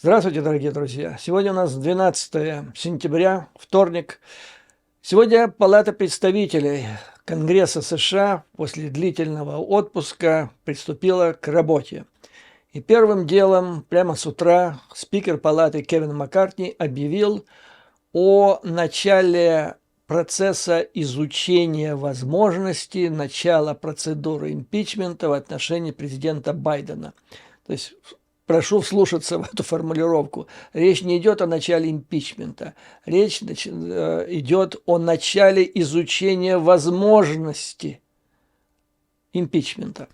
Здравствуйте, дорогие друзья! Сегодня у нас 12 сентября, вторник. Сегодня Палата представителей Конгресса США после длительного отпуска приступила к работе. И первым делом, прямо с утра, спикер Палаты Кевин Маккартни объявил о начале процесса изучения возможности начала процедуры импичмента в отношении президента Байдена. То есть прошу вслушаться в эту формулировку. Речь не идет о начале импичмента. Речь идет о начале изучения возможности импичмента.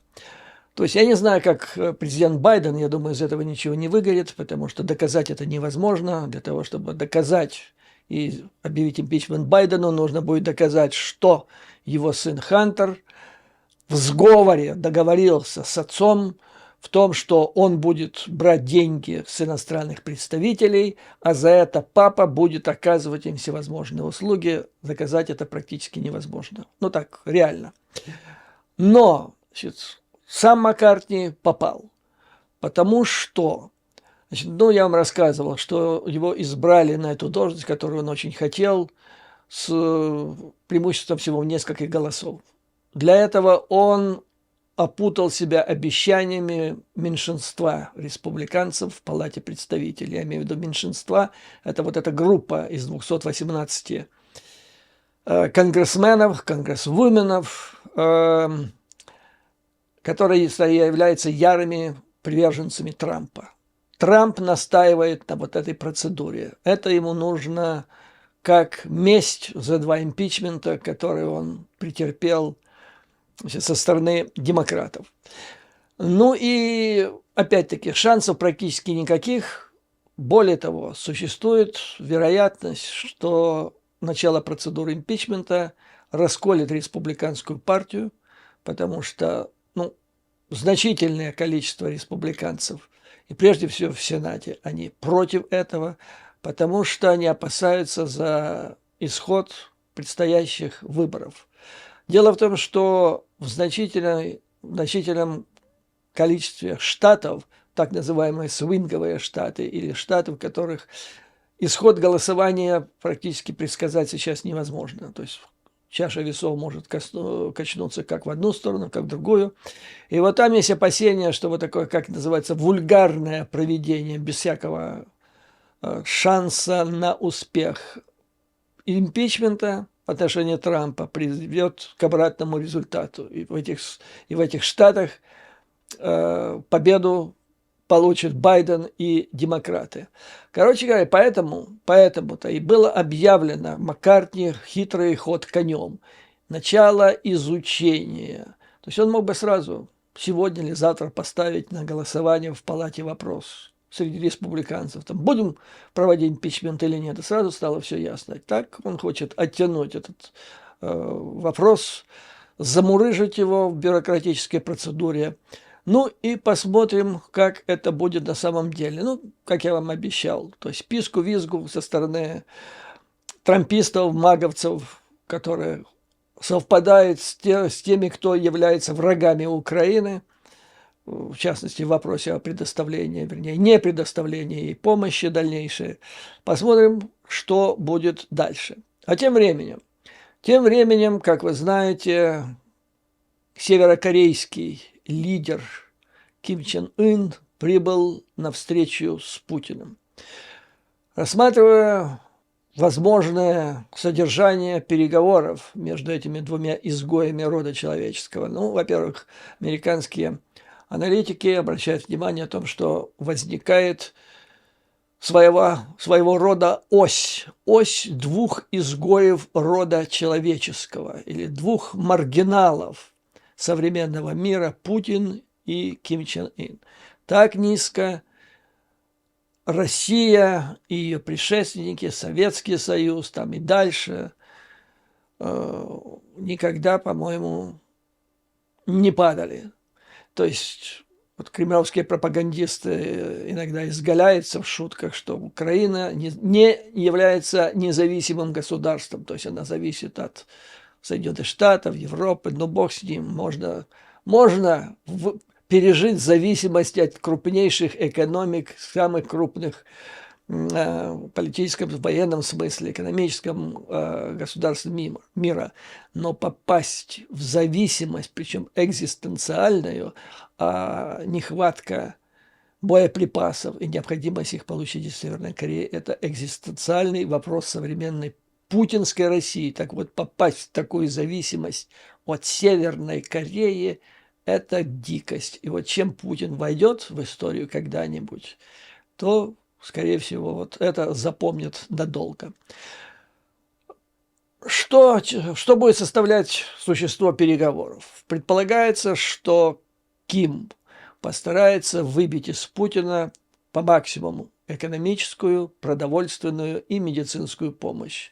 То есть я не знаю, как президент Байден, я думаю, из этого ничего не выгорит, потому что доказать это невозможно. Для того, чтобы доказать и объявить импичмент Байдену, нужно будет доказать, что его сын Хантер в сговоре договорился с отцом в том, что он будет брать деньги с иностранных представителей, а за это папа будет оказывать им всевозможные услуги. Доказать это практически невозможно. Ну так, реально. Но, значит, сам Маккартни попал, потому что, значит, я вам рассказывал, что его избрали на эту должность, которую он очень хотел, с преимуществом всего в несколько голосов. Для этого он опутал себя обещаниями меньшинства республиканцев в Палате представителей. Я имею в виду меньшинства. Это вот эта группа из 218 конгрессменов, конгрессвуменов, которые являются ярыми приверженцами Трампа. Трамп настаивает на вот этой процедуре. Это ему нужно как месть за 2 импичмента, которые он претерпел со стороны демократов. Ну и опять-таки шансов практически никаких. Более того, существует вероятность, что начало процедуры импичмента расколет республиканскую партию, потому что значительное количество республиканцев, и прежде всего в Сенате, они против этого, потому что они опасаются за исход предстоящих выборов. Дело в том, что в значительном количестве штатов, так называемые свинговые штаты, или штаты, в которых исход голосования практически предсказать сейчас невозможно. То есть чаша весов может качнуться как в одну сторону, как в другую. И вот там есть опасения, что вот такое, как называется, вульгарное проведение, без всякого шанса на успех импичмента в отношении Трампа приведет к обратному результату. И в этих штатах победу получат Байден и демократы. Короче говоря, поэтому-то и было объявлено Маккартни хитрый ход конем. Начало изучения. То есть он мог бы сразу сегодня или завтра поставить на голосование в палате вопрос среди республиканцев. Там, будем проводить импичмент или нет. И сразу стало все ясно. Так он хочет оттянуть этот вопрос, замурыжить его в бюрократической процедуре. Ну и посмотрим, как это будет на самом деле. Ну, как я вам обещал, то есть писку-визгу со стороны трампистов, маговцев, которые совпадают с теми, кто является врагами Украины, в частности, в вопросе о предоставлении, вернее, не предоставлении помощи дальнейшей. Посмотрим, что будет дальше. А тем временем, как вы знаете, северокорейский лидер Ким Чен Ын прибыл на встречу с Путиным. Рассматривая возможное содержание переговоров между этими двумя изгоями рода человеческого, во-первых, американские аналитики обращают внимание о том, что возникает своего рода ось 2 изгоев рода человеческого или 2 маргиналов современного мира, Путин и Ким Чен Ын. Так низко Россия и ее предшественники, Советский Союз, там и дальше, никогда, по-моему, не падали. То есть вот кремлевские пропагандисты иногда изгаляются в шутках, что Украина не является независимым государством, то есть она зависит от Соединенных Штатов, Европы, но бог с ним, можно пережить зависимость от крупнейших экономик, самых крупных политическом, военном смысле, экономическом государств мира. Но попасть в зависимость, причем экзистенциальную, нехватка боеприпасов и необходимость их получить из Северной Кореи – это экзистенциальный вопрос современной путинской России. Так вот, попасть в такую зависимость от Северной Кореи – это дикость. И вот чем Путин войдет в историю когда-нибудь, то, скорее всего, вот это запомнит надолго. Что будет составлять существо переговоров? Предполагается, что Ким постарается выбить из Путина по максимуму экономическую, продовольственную и медицинскую помощь.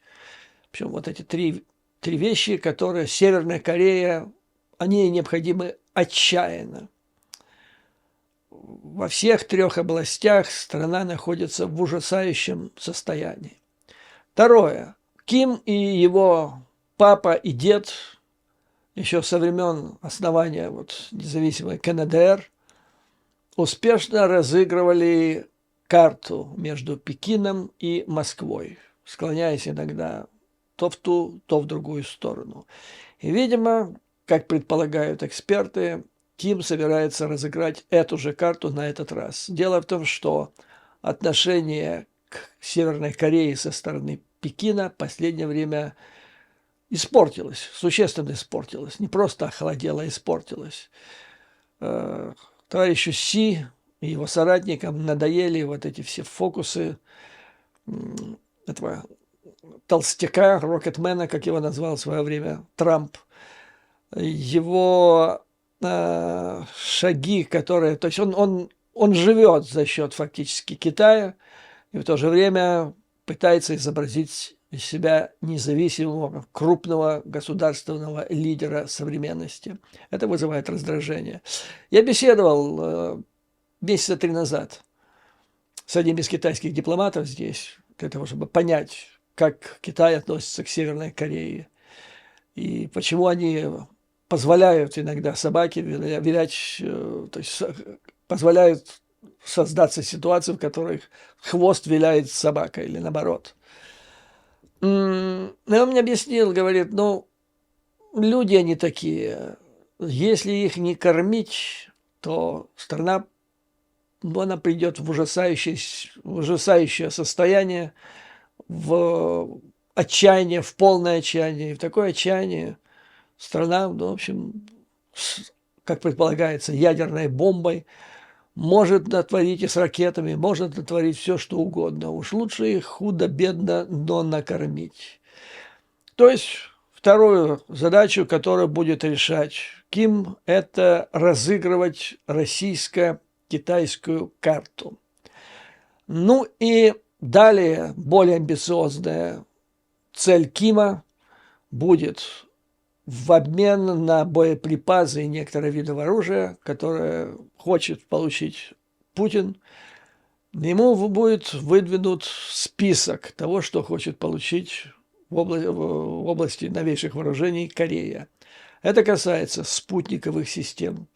Причем вот эти три вещи, которые Северная Корея, они необходимы отчаянно. Во всех трех областях страна находится в ужасающем состоянии. Второе. Ким и его папа и дед еще со времен основания независимой КНДР успешно разыгрывали карту между Пекином и Москвой, склоняясь иногда то в ту, то в другую сторону. И, видимо, как предполагают эксперты, Ким собирается разыграть эту же карту на этот раз. Дело в том, что отношение к Северной Корее со стороны Пекина в последнее время испортилось, существенно испортилось. Не просто охладело, а испортилось. Товарищу Си и его соратникам надоели вот эти все фокусы этого толстяка, рокетмена, как его назвал в свое время Трамп. Его шаги, которые... То есть он живет за счет фактически Китая и в то же время пытается изобразить из себя независимого, крупного государственного лидера современности. Это вызывает раздражение. Я беседовал месяца 3 назад с одним из китайских дипломатов здесь, для того, чтобы понять, как Китай относится к Северной Корее и почему они позволяют иногда собаке вилять, то есть позволяют создаться ситуации, в которых хвост виляет собака или наоборот. И он мне объяснил, говорит, люди они такие, если их не кормить, то страна, она придет в ужасающее состояние, в отчаяние, в полное отчаяние. И в такое отчаяние страна, в общем, как предполагается, ядерной бомбой может натворить и с ракетами, может натворить все, что угодно. Уж лучше их худо-бедно, но накормить. То есть вторую задачу, которую будет решать Ким, это разыгрывать российско-китайскую карту. И далее более амбициозная цель Кима будет в обмен на боеприпасы и некоторые виды оружия, которые хочет получить Путин, ему будет выдвинут список того, что хочет получить в области новейших вооружений Корея. Это касается спутниковых систем,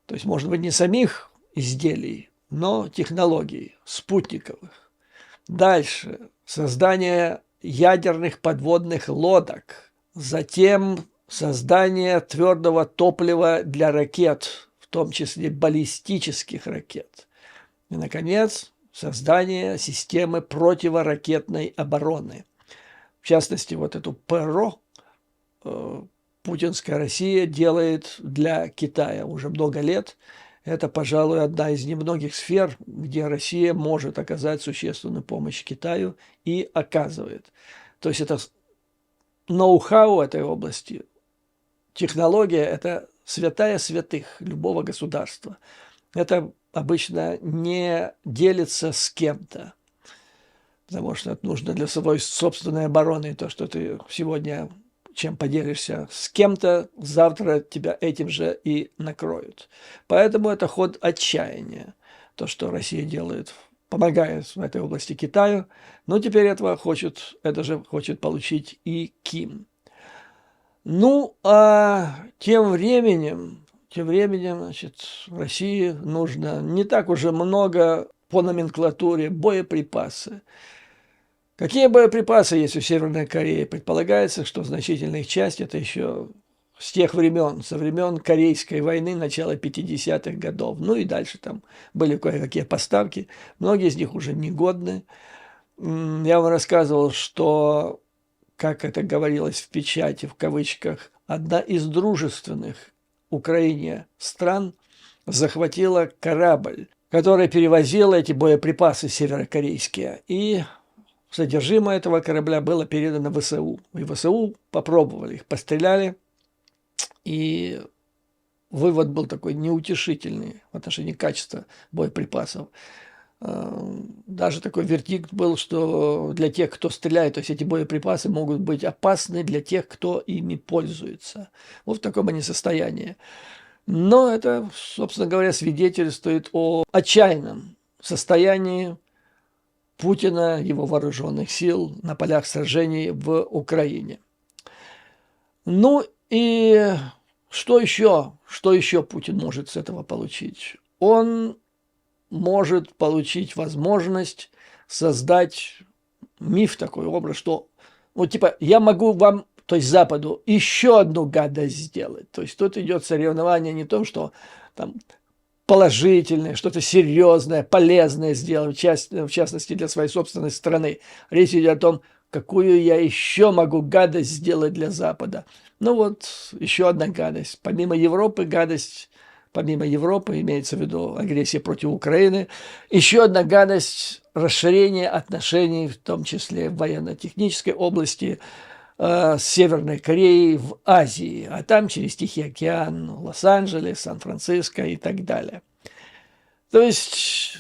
то есть, может быть, не самих изделий, но технологий спутниковых. Дальше создание ядерных подводных лодок, затем создание твердого топлива для ракет, в том числе баллистических ракет. И, наконец, создание системы противоракетной обороны. В частности, вот эту ПРО путинская Россия делает для Китая уже много лет. Это, пожалуй, одна из немногих сфер, где Россия может оказать существенную помощь Китаю и оказывает. То есть это ноу-хау этой области. Технология – это святая святых любого государства. Это обычно не делится с кем-то, потому что это нужно для своей собственной обороны. То, что ты сегодня чем поделишься с кем-то, завтра тебя этим же и накроют. Поэтому это ход отчаяния. То, что Россия делает, помогает в этой области Китаю, но теперь это же хочет получить и Ким. А тем временем тем временем, значит, России нужно не так уже много по номенклатуре боеприпасы. Какие боеприпасы есть у Северной Кореи? Предполагается, что значительная их часть это еще с тех времен, со времен Корейской войны, начала 50-х годов. Ну и дальше там были кое-какие поставки. Многие из них уже негодны. Я вам рассказывал, что, как это говорилось в печати, в кавычках, одна из дружественных Украине стран захватила корабль, который перевозил эти боеприпасы северокорейские. И содержимое этого корабля было передано в ВСУ. И ВСУ попробовали, их постреляли. И вывод был такой неутешительный в отношении качества боеприпасов. Даже такой вердикт был, что для тех, кто стреляет, то есть эти боеприпасы могут быть опасны для тех, кто ими пользуется. Вот в таком они состоянии. Но это, собственно говоря, свидетельствует о отчаянном состоянии Путина, его вооруженных сил на полях сражений в Украине. Ну и что еще? Что еще Путин может с этого получить? Он может получить возможность создать миф, такой образ, что вот типа я могу вам, то есть Западу, еще одну гадость сделать. То есть тут идет соревнование не в том, что там положительное, что-то серьезное, полезное сделать, в частности для своей собственной страны. Речь идет о том, какую я еще могу гадость сделать для Запада. Ну вот, еще одна гадость. Помимо Европы, гадость, помимо Европы, имеется в виду агрессия против Украины, еще одна гадость – расширение отношений, в том числе в военно-технической области, с Северной Кореей в Азии, а там через Тихий океан, Лос-Анджелес, Сан-Франциско и так далее. То есть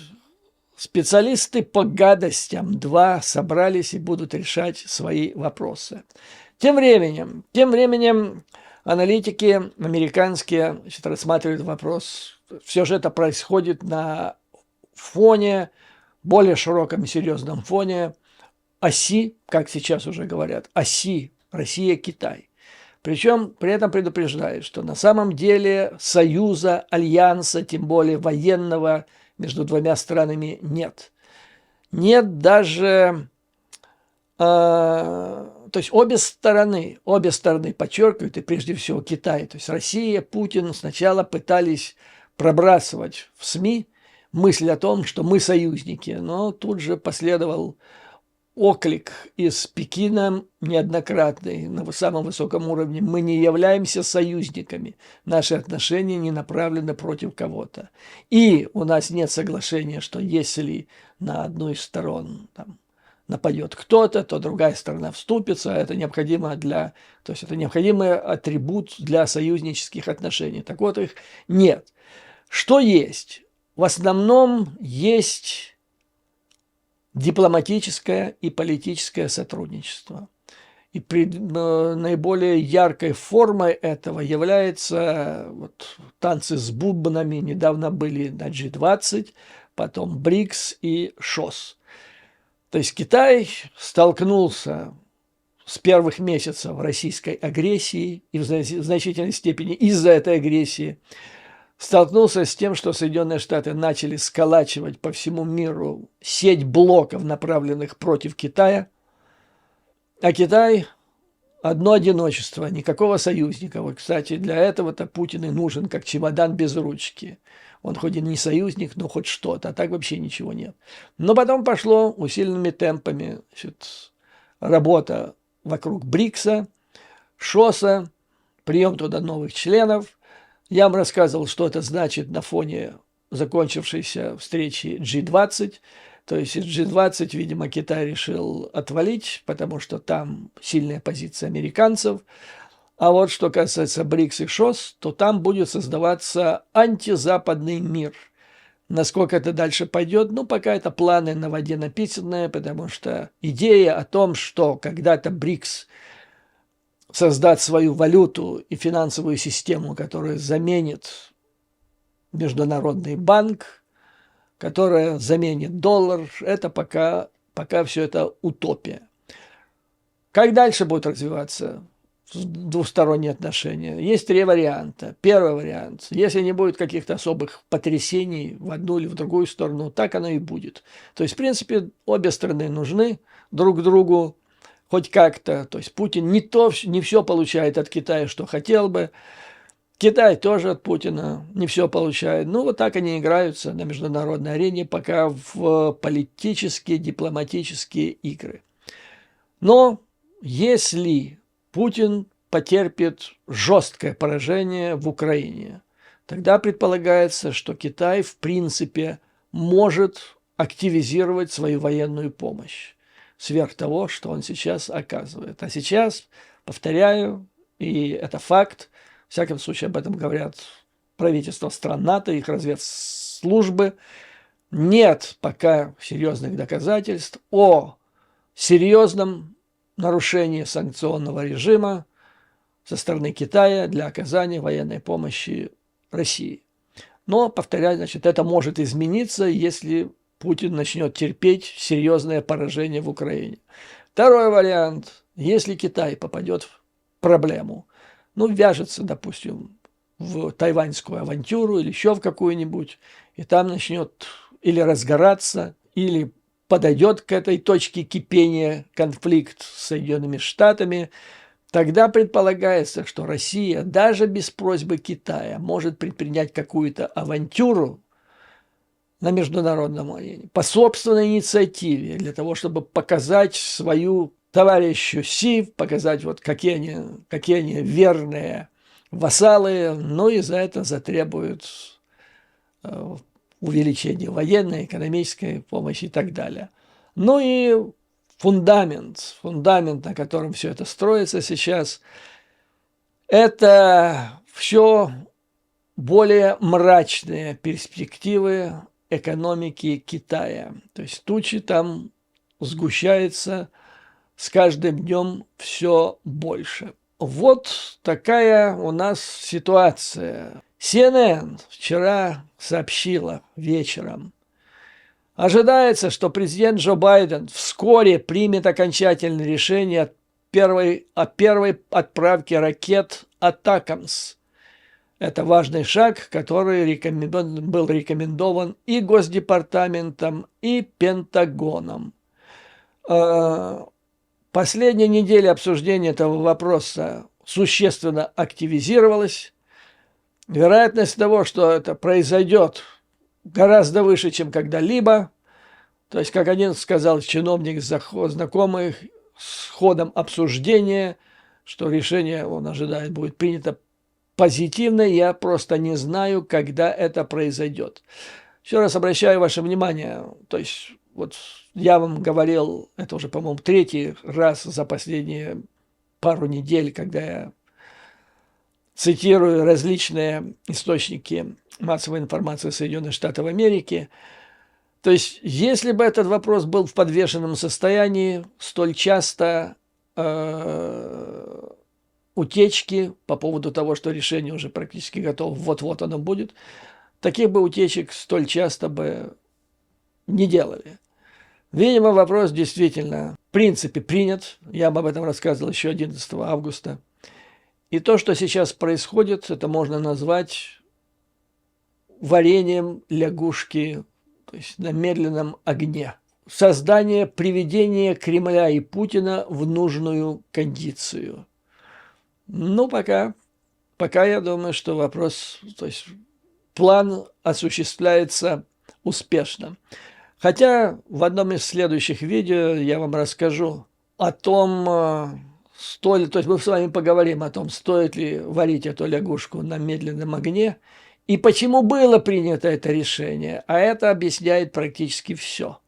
специалисты по гадостям два собрались и будут решать свои вопросы. Тем временем аналитики американские рассматривают вопрос. Все же это происходит на фоне, более широком и серьезном фоне оси, как сейчас уже говорят, оси Россия-Китай. Причем при этом предупреждают, что на самом деле союза, альянса, тем более военного, между двумя странами нет. Нет даже... то есть обе стороны подчеркивают, и прежде всего Китай, то есть Россия, Путин сначала пытались пробрасывать в СМИ мысль о том, что мы союзники, но тут же последовал оклик из Пекина неоднократный на самом высоком уровне. Мы не являемся союзниками. Наши отношения не направлены против кого-то. И у нас нет соглашения, что если на одну из сторон там, нападет кто-то, то другая сторона вступится. Это необходимо то есть это необходимый атрибут для союзнических отношений. Так вот их нет. Что есть? В основном есть дипломатическое и политическое сотрудничество. И наиболее яркой формой этого являются вот, танцы с бубнами. Недавно были на G20, потом БРИКС и ШОС. То есть Китай столкнулся с первых месяцев российской агрессии и в значительной степени из-за этой агрессии столкнулся с тем, что Соединенные Штаты начали сколачивать по всему миру сеть блоков, направленных против Китая, а Китай – одно одиночество, никакого союзника. Вот, кстати, для этого-то Путин и нужен, как чемодан без ручки. Он хоть и не союзник, но хоть что-то, а так вообще ничего нет. Но потом пошло усиленными темпами работа вокруг БРИКСа, ШОСа, прием туда новых членов. Я вам рассказывал, что это значит на фоне закончившейся встречи G20. То есть из G20, видимо, Китай решил отвалить, потому что там сильная позиция американцев. А вот что касается БРИКС и ШОС, то там будет создаваться антизападный мир. Насколько это дальше пойдет, ну, пока это планы на воде написанные, потому что идея о том, что когда-то БРИКС создать свою валюту и финансовую систему, которая заменит Международный банк, которая заменит доллар, это пока все это утопия. Как дальше будет развиваться двусторонние отношения. Есть три варианта. Первый вариант. Если не будет каких-то особых потрясений в одну или в другую сторону, так оно и будет. То есть, в принципе, обе стороны нужны друг другу хоть как-то. То есть Путин не все получает от Китая, что хотел бы. Китай тоже от Путина не все получает. Ну, вот так они играются на международной арене, пока в политические, дипломатические игры. Но если Путин потерпит жесткое поражение в Украине, тогда предполагается, что Китай, в принципе, может активизировать свою военную помощь сверх того, что он сейчас оказывает. А сейчас, повторяю, и это факт, в всяком случае об этом говорят правительства стран НАТО, их разведслужбы, нет пока серьезных доказательств о серьезном нарушении санкционного режима со стороны Китая для оказания военной помощи России. Но, повторяю, значит, это может измениться, если Путин начнет терпеть серьезное поражение в Украине. Второй вариант. Если Китай попадет в проблему, ну, вяжется, допустим, в тайваньскую авантюру или еще в какую-нибудь, и там начнет или разгораться, или подойдет к этой точке кипения конфликт с Соединенными Штатами, тогда предполагается, что Россия даже без просьбы Китая может предпринять какую-то авантюру на международном арене по собственной инициативе, для того, чтобы показать свою товарищу Си, показать, вот какие они верные вассалы, но и за это затребуют увеличение военной, экономической помощи и так далее. Ну и фундамент, на котором все это строится сейчас, это все более мрачные перспективы экономики Китая. То есть тучи там сгущаются с каждым днем все больше. Вот такая у нас ситуация. CNN вчера сообщила вечером. Ожидается, что президент Джо Байден вскоре примет окончательное решение о первой отправке ракет «Атакамс». Это важный шаг, который был рекомендован и Госдепартаментом, и Пентагоном. Последняя неделя обсуждения этого вопроса существенно активизировалась. Вероятность того, что это произойдет, гораздо выше, чем когда-либо. То есть, как один сказал чиновник, знакомый с ходом обсуждения, что решение, он ожидает, будет принято позитивно. Я просто не знаю, когда это произойдет. Еще раз обращаю ваше внимание, то есть, вот я вам говорил, это уже, по-моему, третий раз за последние пару недель, когда я цитирую различные источники массовой информации Соединенных Штатов Америки. То есть, если бы этот вопрос был в подвешенном состоянии, столь часто утечки по поводу того, что решение уже практически готово, вот-вот оно будет, таких бы утечек столь часто бы не делали. Видимо, вопрос действительно в принципе принят. Я об этом рассказывал еще 11 августа. И то, что сейчас происходит, это можно назвать вареньем лягушки, то есть на медленном огне. Создание, приведение Кремля и Путина в нужную кондицию. Ну, пока я думаю, что вопрос, то есть план осуществляется успешно. Хотя в одном из следующих видео я вам расскажу о том, то есть мы с вами поговорим о том, стоит ли варить эту лягушку на медленном огне и почему было принято это решение. А это объясняет практически все.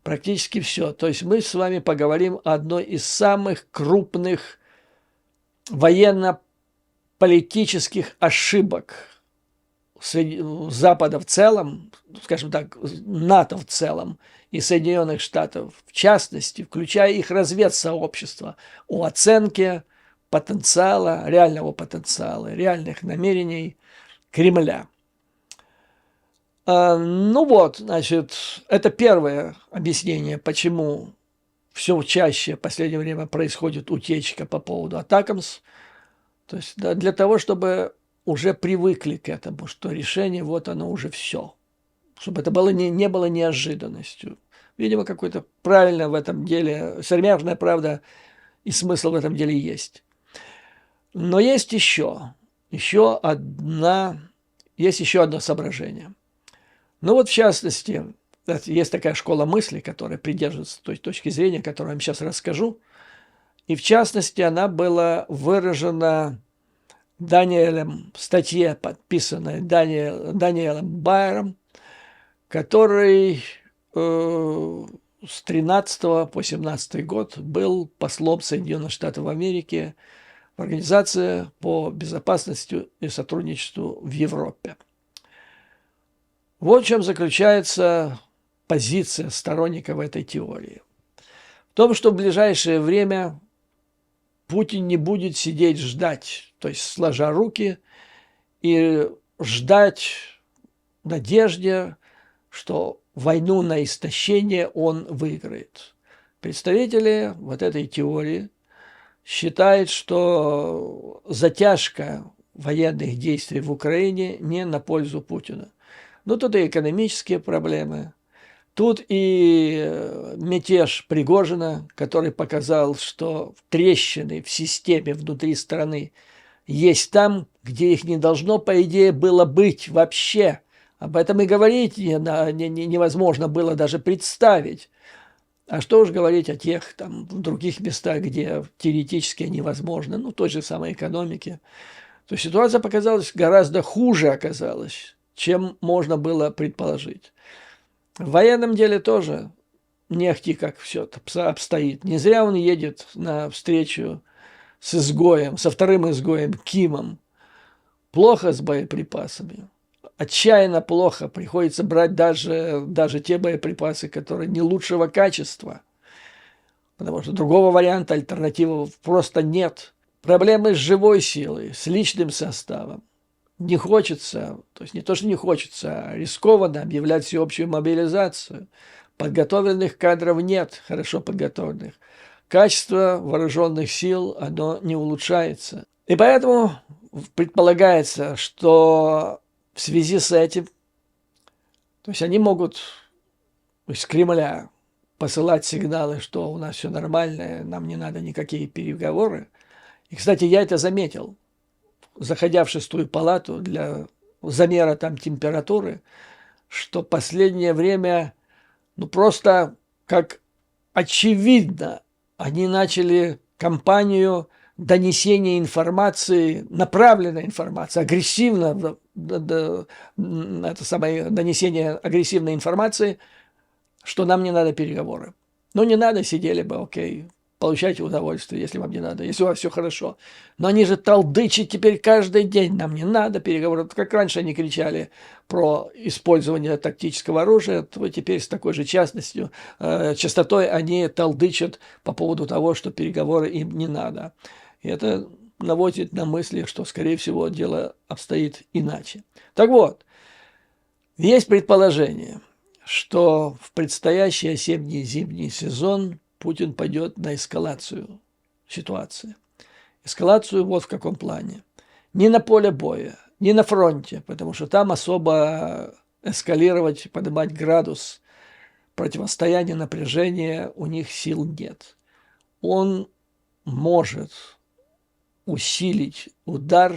Практически все. То есть мы с вами поговорим о одной из самых крупных военно-политических ошибок Запада в целом, скажем так, НАТО в целом и Соединенных Штатов в частности, включая их разведсообщество, о оценке потенциала, реальных намерений Кремля. Ну вот, значит, это первое объяснение, почему все чаще в последнее время происходит утечка по поводу Атакамс. То есть да, для того, чтобы уже привыкли к этому, что решение вот оно уже все. Чтобы это было не было неожиданностью. Видимо, какой-то правильно в этом деле, сермяжная правда и смысл в этом деле есть. Но есть еще одно соображение. Ну вот в частности, есть такая школа мысли, которая придерживается той точки зрения, которую я вам сейчас расскажу. И в частности, она была выражена Даниэлем в статье, подписанной Даниэлем Байером, который с 13 по 17 год был послом Соединенных Штатов Америки в Организации по безопасности и сотрудничеству в Европе. Вот в чем заключается позиция сторонников этой теории. В том, что в ближайшее время Путин не будет сидеть ждать, то есть сложа руки и ждать в надежде, что войну на истощение он выиграет. Представители вот этой теории считают, что затяжка военных действий в Украине не на пользу Путина. Но тут и экономические проблемы, тут и мятеж Пригожина, который показал, что трещины в системе внутри страны есть там, где их не должно, по идее, было быть вообще. Об этом и говорить невозможно было даже представить. А что уж говорить о тех там в других местах, где теоретически невозможно, ну, той же самой экономике. То есть ситуация показалась гораздо хуже оказалась, чем можно было предположить. В военном деле тоже не ахти как все обстоит. Не зря он едет на встречу с изгоем, со вторым изгоем Кимом. Плохо с боеприпасами. Отчаянно плохо. Приходится брать даже те боеприпасы, которые не лучшего качества. Потому что другого варианта, альтернативы просто нет. Проблемы с живой силой, с личным составом. Не хочется, то есть не то, что не хочется, а рискованно объявлять всеобщую мобилизацию. Подготовленных кадров нет, хорошо подготовленных. Качество вооруженных сил, оно не улучшается. И поэтому предполагается, что в связи с этим, то есть они могут из Кремля посылать сигналы, что у нас все нормально, нам не надо никакие переговоры. И, кстати, я это заметил, заходя в 6-ю палату для замера там температуры, что последнее время, ну просто как очевидно, они начали кампанию донесения информации, направленной информации, агрессивно, это самое донесение агрессивной информации, что нам не надо переговоры. Ну, не надо, сидели бы, окей, получайте удовольствие, если вам не надо, если у вас все хорошо. Но они же толдычат теперь каждый день, нам не надо переговоров. Как раньше они кричали про использование тактического оружия, то теперь с такой же частотой они толдычат по поводу того, что переговоры им не надо. И это наводит на мысли, что, скорее всего, дело обстоит иначе. Так вот, есть предположение, что в предстоящий осенне-зимний сезон Путин пойдет на эскалацию ситуации. Эскалацию вот в каком плане. Не на поле боя, не на фронте, потому что там особо эскалировать, поднимать градус противостояния, напряжения у них сил нет. Он может усилить удар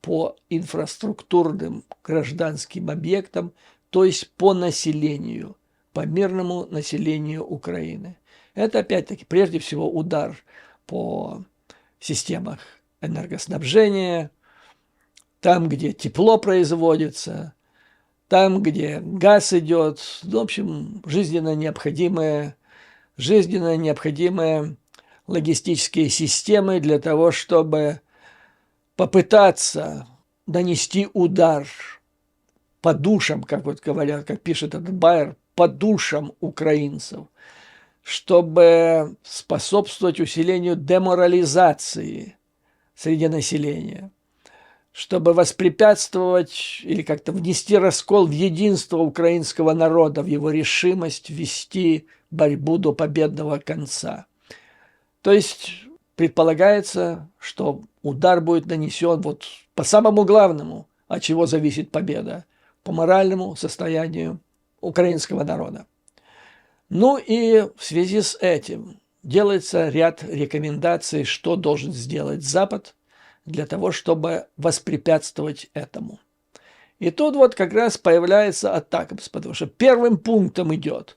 по инфраструктурным гражданским объектам, то есть по населению, по мирному населению Украины. Это опять-таки прежде всего удар по системах энергоснабжения, там, где тепло производится, там, где газ идет, в общем, жизненно необходимые логистические системы для того, чтобы попытаться нанести удар по душам, как вот говорят, как пишет этот Байер, по душам украинцев, чтобы способствовать усилению деморализации среди населения. чтобы воспрепятствовать или как-то внести раскол в единство украинского народа, в его решимость вести борьбу до победного конца. То есть предполагается, что удар будет нанесен вот по самому главному, от чего зависит победа, по моральному состоянию украинского народа. Ну и в связи с этим делается ряд рекомендаций, что должен сделать Запад для того, чтобы воспрепятствовать этому. И тут вот как раз появляется Атакамс, потому что первым пунктом идет,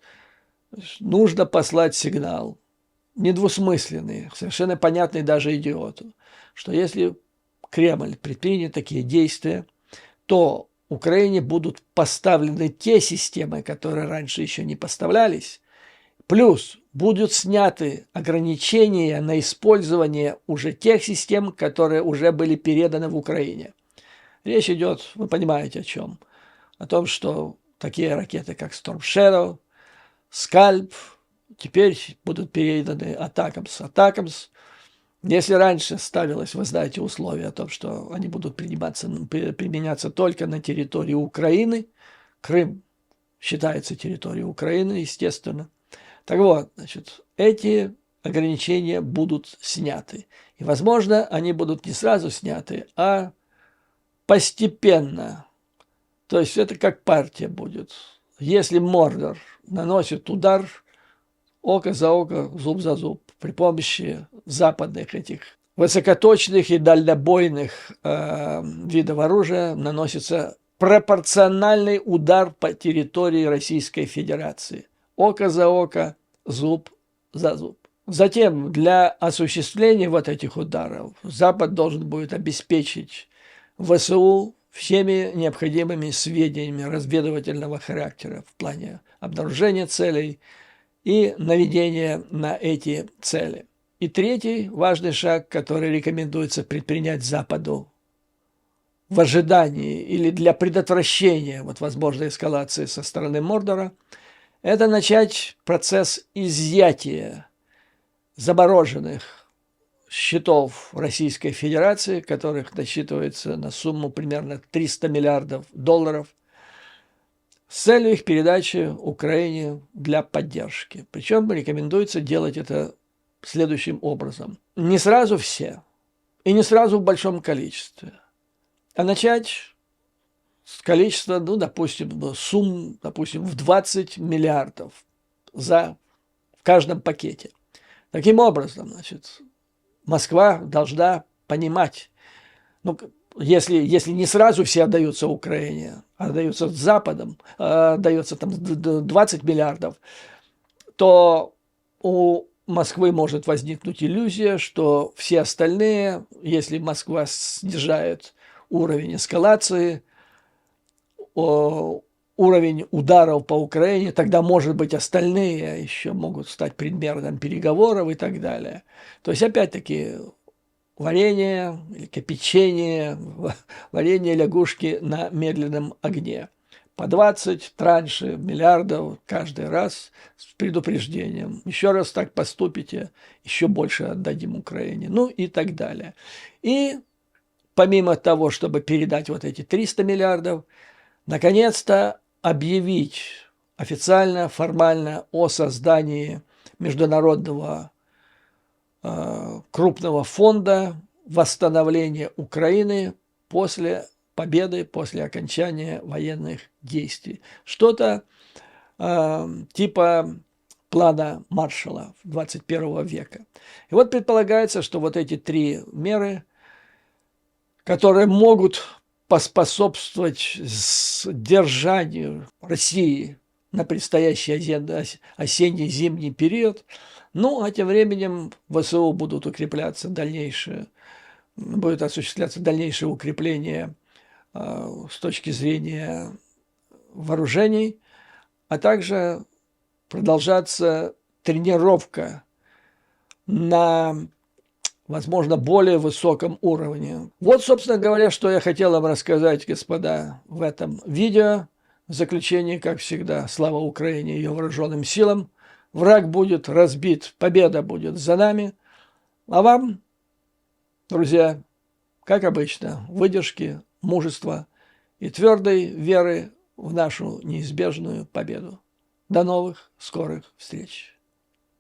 нужно послать сигнал, недвусмысленный, совершенно понятный даже идиоту, что если Кремль предпринят такие действия, то Украине будут поставлены те системы, которые раньше еще не поставлялись, плюс будут сняты ограничения на использование уже тех систем, которые уже были переданы в Украине. Речь идет, вы понимаете о чем, о том, что такие ракеты, как Storm Shadow, Scalp, теперь будут переданы Атакамс. Если раньше ставилось, вы знаете, условие о том, что они будут применяться только на территории Украины, Крым считается территорией Украины, естественно. Так вот, значит, эти ограничения будут сняты. И, возможно, они будут не сразу сняты, а постепенно. То есть это как партия будет. Если Мордор наносит удар око за око, зуб за зуб при помощи западных этих высокоточных и дальнобойных видов оружия, наносится пропорциональный удар по территории Российской Федерации. Око за око, зуб за зуб. Затем для осуществления вот этих ударов Запад должен будет обеспечить ВСУ всеми необходимыми сведениями разведывательного характера в плане обнаружения целей и наведения на эти цели. И третий важный шаг, который рекомендуется предпринять Западу в ожидании или для предотвращения вот возможной эскалации со стороны Мордора, это начать процесс изъятия замороженных счетов Российской Федерации, которых насчитывается на сумму примерно 300 миллиардов долларов, с целью их передачи Украине для поддержки. Причем рекомендуется делать это следующим образом. Не сразу все, и не сразу в большом количестве, а начать с количества, ну, допустим, сумм, допустим, в 20 миллиардов в каждом пакете. Таким образом, значит, Москва должна понимать, ну, если не сразу все отдаются Украине, а отдаются Западом, отдается там 20 миллиардов, то у Москвы может возникнуть иллюзия, что все остальные, если Москва снижает уровень эскалации, уровень ударов по Украине, тогда, может быть, остальные еще могут стать предметом переговоров и так далее. То есть, опять-таки, варенье или кипячение, варенье лягушки на медленном огне. По 20 траншей миллиардов каждый раз с предупреждением. Еще раз так поступите, еще больше отдадим Украине. Ну и так далее. И помимо того, чтобы передать вот эти 300 миллиардов, наконец-то объявить официально, формально о создании международного крупного фонда восстановления Украины после победы, после окончания военных действий. Что-то типа плана Маршалла 21 века. И вот предполагается, что вот эти три меры, которые могут поспособствовать сдержанию России на предстоящий осенне-зимний период. Ну, а тем временем в ВСУ будут укрепляться будет осуществляться дальнейшее укрепление с точки зрения вооружений, а также продолжаться тренировка на, возможно, более высоком уровне. Вот, собственно говоря, что я хотел вам рассказать, господа, в этом видео. В заключение, как всегда, слава Украине и ее вооруженным силам. Враг будет разбит, победа будет за нами. А вам, друзья, как обычно, выдержки, мужества и твердой веры в нашу неизбежную победу. До новых скорых встреч!